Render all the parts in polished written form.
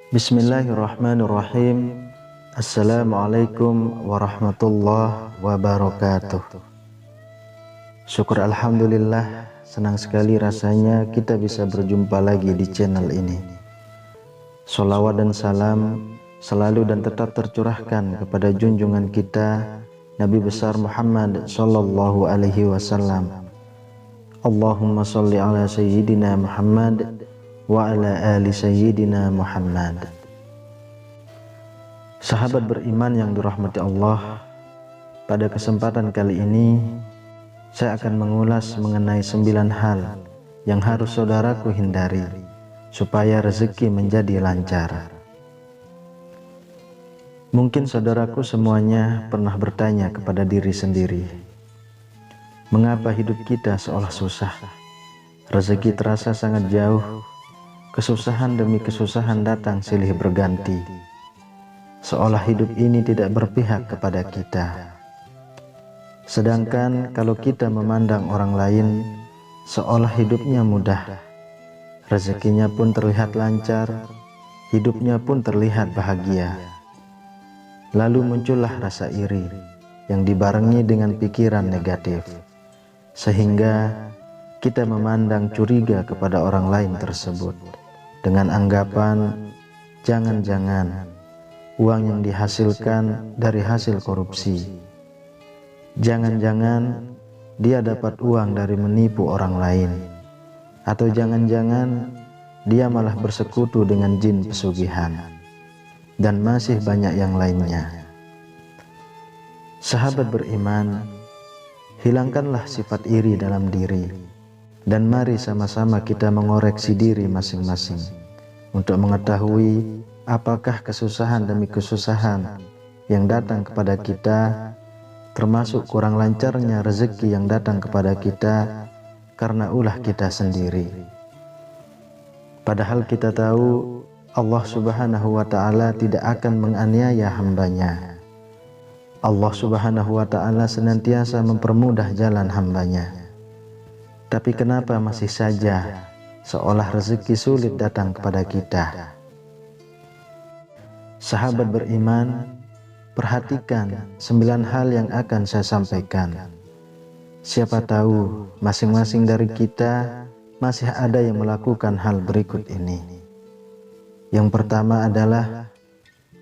Bismillahirrahmanirrahim. Assalamualaikum warahmatullahi wabarakatuh. Syukur alhamdulillah, senang sekali rasanya kita bisa berjumpa lagi di channel ini. Sholawat dan salam selalu dan tetap tercurahkan kepada junjungan kita Nabi besar Muhammad sallallahu alaihi wasallam. Allahumma sholli ala sayyidina Muhammad wa ala ali sayyidina Muhammad. Sahabat beriman yang dirahmati Allah, pada kesempatan kali ini saya akan mengulas mengenai 9 hal yang harus saudaraku hindari supaya rezeki menjadi lancar. Mungkin saudaraku semuanya pernah bertanya kepada diri sendiri, mengapa hidup kita seolah susah? Rezeki terasa sangat jauh, kesusahan demi kesusahan datang silih berganti, seolah hidup ini tidak berpihak kepada kita. Sedangkan kalau kita memandang orang lain, seolah hidupnya mudah, rezekinya pun terlihat lancar, hidupnya pun terlihat bahagia. Lalu muncullah rasa iri yang dibarengi dengan pikiran negatif, sehingga kita memandang curiga kepada orang lain tersebut dengan anggapan jangan-jangan uang yang dihasilkan dari hasil korupsi, jangan-jangan dia dapat uang dari menipu orang lain, atau jangan-jangan dia malah bersekutu dengan jin pesugihan, dan masih banyak yang lainnya. Sahabat beriman, hilangkanlah sifat iri dalam diri, dan mari sama-sama kita mengoreksi diri masing-masing untuk mengetahui apakah kesusahan demi kesusahan yang datang kepada kita, termasuk kurang lancarnya rezeki yang datang kepada kita karena ulah kita sendiri. Padahal kita tahu Allah Subhanahu wa ta'ala tidak akan menganiaya hambanya. Allah Subhanahu wa ta'ala senantiasa mempermudah jalan hambanya. Tapi kenapa masih saja seolah rezeki sulit datang kepada kita? Sahabat beriman, perhatikan 9 hal yang akan saya sampaikan. Siapa tahu masing-masing dari kita masih ada yang melakukan hal berikut ini. Yang pertama adalah,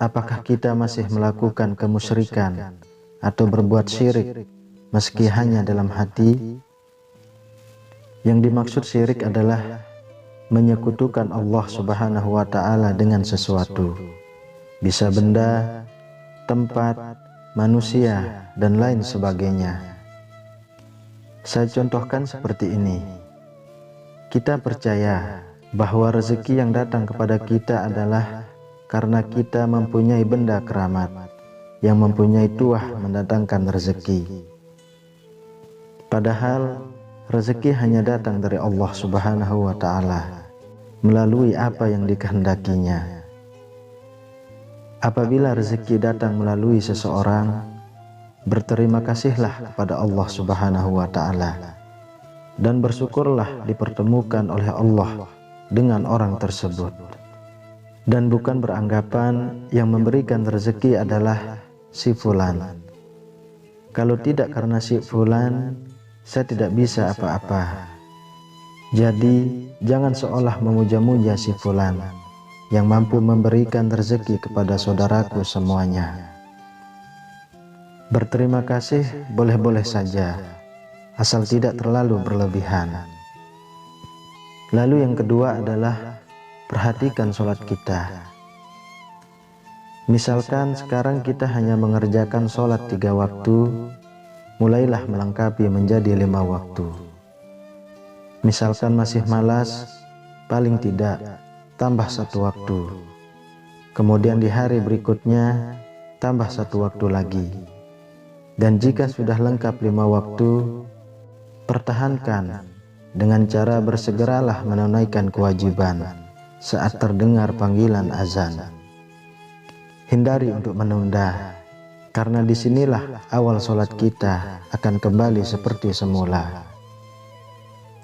apakah kita masih melakukan kemusyrikan atau berbuat syirik meski hanya dalam hati? Yang dimaksud syirik adalah menyekutukan Allah Subhanahu wa ta'ala dengan sesuatu, bisa benda, tempat, manusia, dan lain sebagainya. Saya contohkan seperti ini. Kita percaya bahwa rezeki yang datang kepada kita adalah karena kita mempunyai benda keramat yang mempunyai tuah mendatangkan rezeki. Padahal rezeki hanya datang dari Allah Subhanahu wa ta'ala melalui apa yang dikehendakinya. Apabila rezeki datang melalui seseorang, berterima kasihlah kepada Allah Subhanahu wa ta'ala dan bersyukurlah dipertemukan oleh Allah dengan orang tersebut. Dan bukan beranggapan yang memberikan rezeki adalah si fulan. Kalau tidak karena si fulan, saya tidak bisa apa-apa. Jadi jangan seolah memuja-muja si fulan yang mampu memberikan rezeki kepada saudaraku semuanya. Berterima kasih boleh-boleh saja, asal tidak terlalu berlebihan. Lalu yang kedua adalah perhatikan sholat kita. Misalkan sekarang kita hanya mengerjakan sholat 3 waktu, mulailah melengkapi menjadi 5 waktu. Misalkan masih malas, paling tidak tambah 1 waktu. Kemudian di hari berikutnya tambah 1 waktu lagi. Dan jika sudah lengkap 5 waktu, pertahankan dengan cara bersegeralah menunaikan kewajiban saat terdengar panggilan azan. Hindari untuk menunda, karena disinilah awal sholat kita akan kembali seperti semula.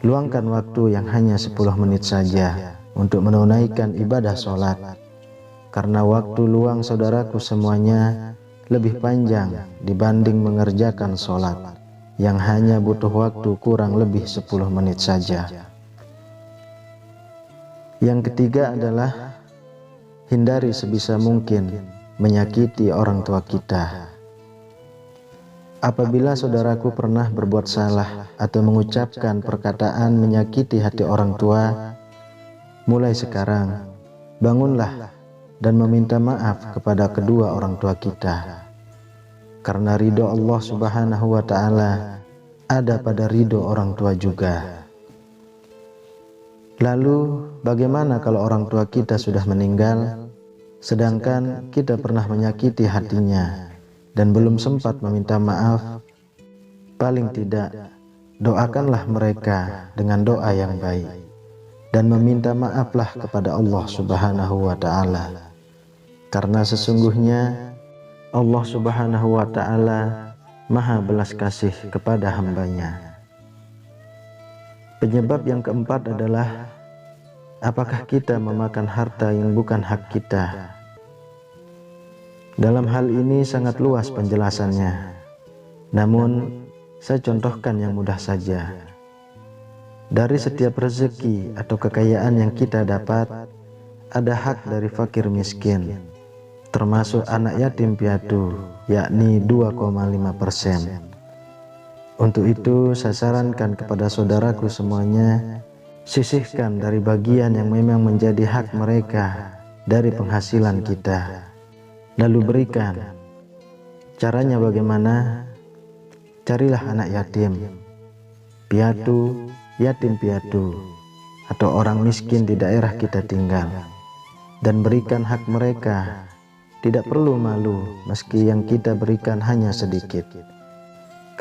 Luangkan waktu yang hanya 10 menit saja untuk menunaikan ibadah sholat, karena waktu luang saudaraku semuanya lebih panjang dibanding mengerjakan sholat yang hanya butuh waktu kurang lebih 10 menit saja. Yang ketiga adalah hindari sebisa mungkin menyakiti orang tua kita. Apabila saudaraku pernah berbuat salah atau mengucapkan perkataan menyakiti hati orang tua, mulai sekarang bangunlah dan meminta maaf kepada kedua orang tua kita. Karena ridho Allah Subhanahu wa Ta'ala ada pada ridho orang tua juga. Lalu bagaimana kalau orang tua kita sudah meninggal, sedangkan kita pernah menyakiti hatinya dan belum sempat meminta maaf? Paling tidak, doakanlah mereka dengan doa yang baik dan meminta maaflah kepada Allah Subhanahu wa Ta'ala. Karena sesungguhnya Allah Subhanahu wa Ta'ala Maha belas kasih kepada hambanya. Penyebab yang keempat adalah apakah kita memakan harta yang bukan hak kita? Dalam hal ini sangat luas penjelasannya, namun saya contohkan yang mudah saja. Dari setiap rezeki atau kekayaan yang kita dapat, ada hak dari fakir miskin, termasuk anak yatim piatu, yakni 2,5%. Untuk itu saya sarankan kepada saudaraku semuanya, sisihkan dari bagian yang memang menjadi hak mereka dari penghasilan kita, lalu berikan. Caranya bagaimana? Carilah anak yatim piatu, yatim piatu, atau orang miskin di daerah kita tinggal, dan berikan hak mereka. Tidak perlu malu meski yang kita berikan hanya sedikit,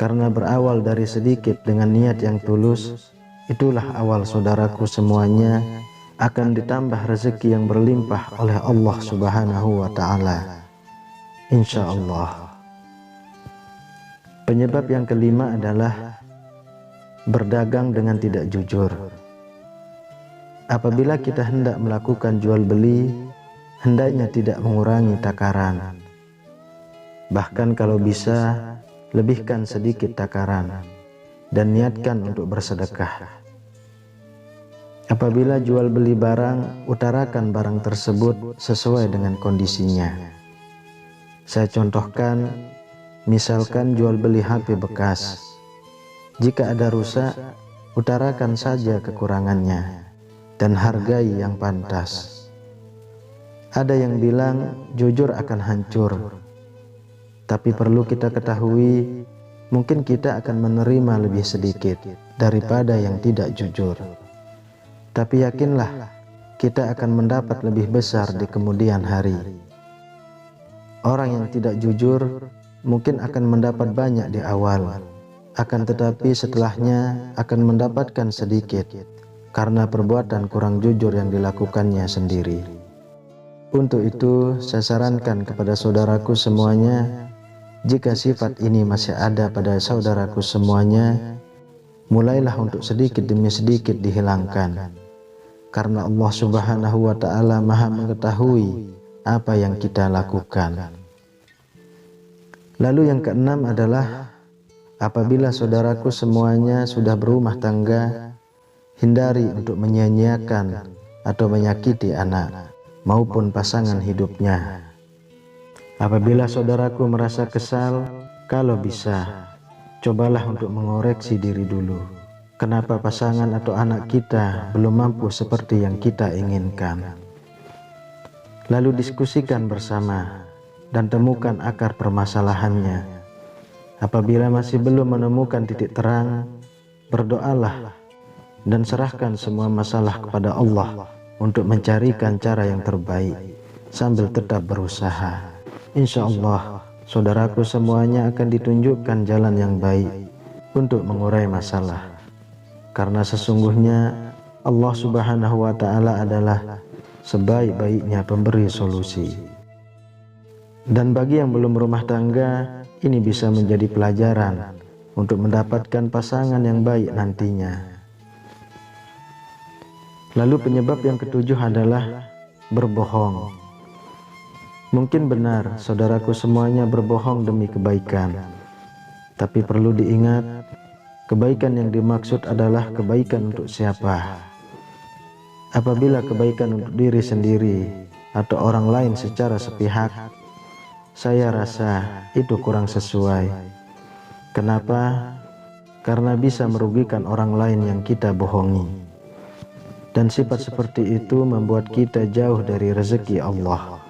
karena berawal dari sedikit dengan niat yang tulus, itulah awal saudaraku semuanya akan ditambah rezeki yang berlimpah oleh Allah Subhanahu wa Ta'ala, insya Allah. Penyebab yang kelima adalah berdagang dengan tidak jujur. Apabila kita hendak melakukan jual beli, hendaknya tidak mengurangi takaran. Bahkan kalau bisa, lebihkan sedikit takaran dan niatkan untuk bersedekah. Apabila jual beli barang, utarakan barang tersebut sesuai dengan kondisinya. Saya contohkan, misalkan jual beli HP bekas. Jika ada rusak, utarakan saja kekurangannya dan hargai yang pantas. Ada yang bilang jujur akan hancur, tapi perlu kita ketahui, mungkin kita akan menerima lebih sedikit daripada yang tidak jujur. Tapi yakinlah, kita akan mendapat lebih besar di kemudian hari. Orang yang tidak jujur mungkin akan mendapat banyak di awal, akan tetapi setelahnya akan mendapatkan sedikit karena perbuatan kurang jujur yang dilakukannya sendiri. Untuk itu, saya sarankan kepada saudaraku semuanya, jika sifat ini masih ada pada saudaraku semuanya, mulailah untuk sedikit demi sedikit dihilangkan. Karena Allah Subhanahu wa Ta'ala Maha mengetahui apa yang kita lakukan. Lalu yang keenam adalah, apabila saudaraku semuanya sudah berumah tangga, hindari untuk menyia-nyiakan atau menyakiti anak maupun pasangan hidupnya. Apabila saudaraku merasa kesal, kalau bisa, cobalah untuk mengoreksi diri dulu. Kenapa pasangan atau anak kita belum mampu seperti yang kita inginkan? Lalu diskusikan bersama dan temukan akar permasalahannya. Apabila masih belum menemukan titik terang, berdoalah dan serahkan semua masalah kepada Allah untuk mencarikan cara yang terbaik sambil tetap berusaha. Insya Allah, saudaraku semuanya akan ditunjukkan jalan yang baik untuk mengurai masalah. Karena sesungguhnya Allah Subhanahu wa Ta'ala adalah sebaik-baiknya pemberi solusi. Dan bagi yang belum berumah tangga, ini bisa menjadi pelajaran untuk mendapatkan pasangan yang baik nantinya. Lalu penyebab yang ketujuh adalah berbohong. Mungkin benar saudaraku semuanya berbohong demi kebaikan, tapi perlu diingat, kebaikan yang dimaksud adalah kebaikan untuk siapa? Apabila kebaikan untuk diri sendiri atau orang lain secara sepihak, saya rasa itu kurang sesuai. Kenapa? Karena bisa merugikan orang lain yang kita bohongi. Dan sifat seperti itu membuat kita jauh dari rezeki Allah.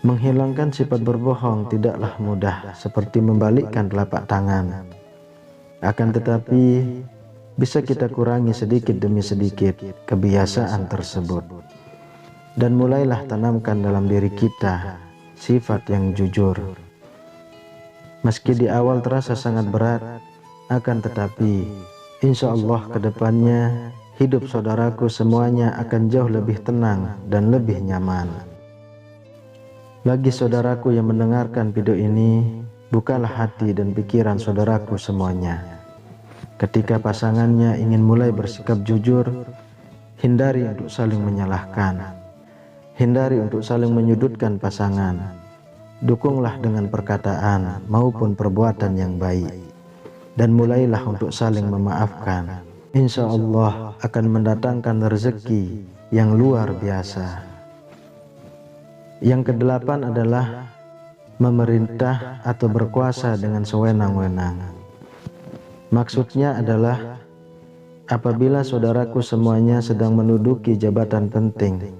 Menghilangkan sifat berbohong tidaklah mudah seperti membalikkan telapak tangan. Akan tetapi, bisa kita kurangi sedikit demi sedikit kebiasaan tersebut. Dan mulailah tanamkan dalam diri kita sifat yang jujur. Meski di awal terasa sangat berat, akan tetapi insya Allah ke depannya hidup saudaraku semuanya akan jauh lebih tenang dan lebih nyaman. Bagi saudaraku yang mendengarkan video ini, bukalah hati dan pikiran saudaraku semuanya. Ketika pasangannya ingin mulai bersikap jujur, hindari untuk saling menyalahkan. Hindari untuk saling menyudutkan pasangan. Dukunglah dengan perkataan maupun perbuatan yang baik. Dan mulailah untuk saling memaafkan. Insya Allah akan mendatangkan rezeki yang luar biasa. Yang kedelapan adalah memerintah atau berkuasa dengan sewenang-wenang. Maksudnya adalah apabila saudaraku semuanya sedang menduduki jabatan penting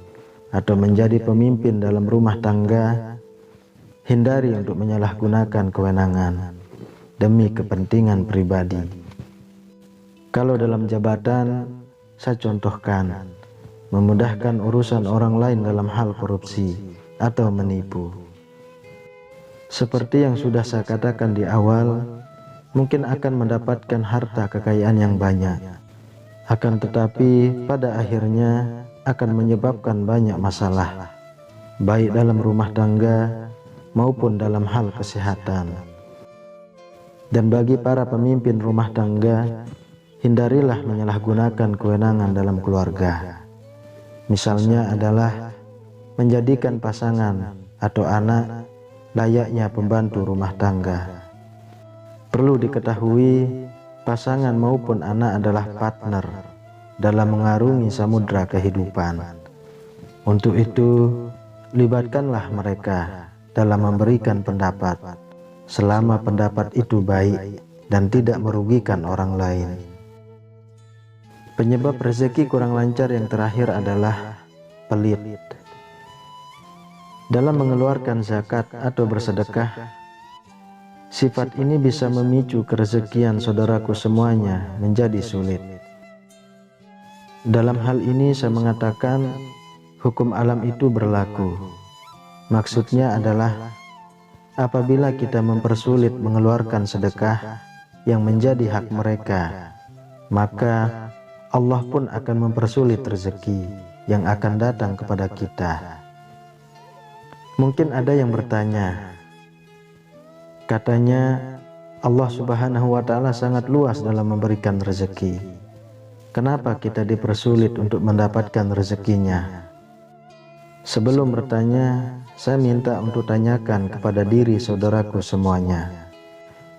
atau menjadi pemimpin dalam rumah tangga, hindari untuk menyalahgunakan kewenangan demi kepentingan pribadi. Kalau dalam jabatan, saya contohkan, memudahkan urusan orang lain dalam hal korupsi atau menipu. Seperti yang sudah saya katakan di awal, mungkin akan mendapatkan harta kekayaan yang banyak. Akan tetapi pada akhirnya akan menyebabkan banyak masalah, baik dalam rumah tangga maupun dalam hal kesehatan. Dan bagi para pemimpin rumah tangga, hindarilah menyalahgunakan kewenangan dalam keluarga. Misalnya adalah menjadikan pasangan atau anak layaknya pembantu rumah tangga. Perlu diketahui, pasangan maupun anak adalah partner dalam mengarungi samudra kehidupan. Untuk itu, libatkanlah mereka dalam memberikan pendapat, selama pendapat itu baik dan tidak merugikan orang lain. Penyebab rezeki kurang lancar yang terakhir adalah pelit. Dalam mengeluarkan zakat atau bersedekah, sifat ini bisa memicu kerezekian saudaraku semuanya menjadi sulit. Dalam hal ini saya mengatakan hukum alam itu berlaku. Maksudnya adalah apabila kita mempersulit mengeluarkan sedekah yang menjadi hak mereka, maka Allah pun akan mempersulit rezeki yang akan datang kepada kita. Mungkin ada yang bertanya, katanya Allah Subhanahu wa Ta'ala sangat luas dalam memberikan rezeki. Kenapa kita dipersulit untuk mendapatkan rezekinya? Sebelum bertanya, saya minta untuk tanyakan kepada diri saudaraku semuanya.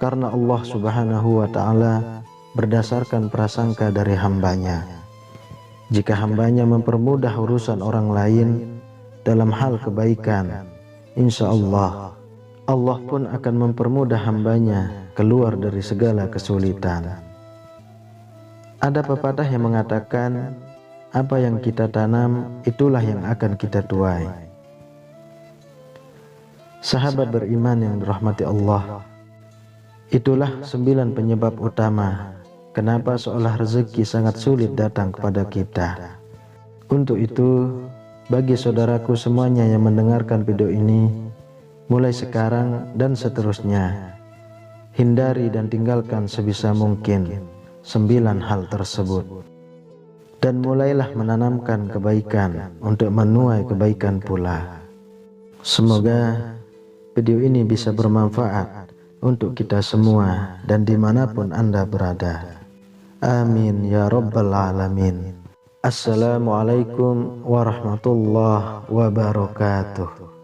Karena Allah Subhanahu wa Ta'ala berdasarkan prasangka dari hambanya. Jika hambanya mempermudah urusan orang lain dalam hal kebaikan, insya Allah, Allah pun akan mempermudah hambanya keluar dari segala kesulitan. Ada pepatah yang mengatakan, apa yang kita tanam, itulah yang akan kita tuai. Sahabat beriman yang dirahmati Allah, itulah 9 penyebab utama kenapa seolah rezeki sangat sulit datang kepada kita. Untuk itu, bagi saudaraku semuanya yang mendengarkan video ini, mulai sekarang dan seterusnya, hindari dan tinggalkan sebisa mungkin 9 hal tersebut. Dan mulailah menanamkan kebaikan untuk menuai kebaikan pula. Semoga video ini bisa bermanfaat untuk kita semua dan dimanapun Anda berada. Amin ya rabbal alamin. Assalamualaikum warahmatullahi wabarakatuh.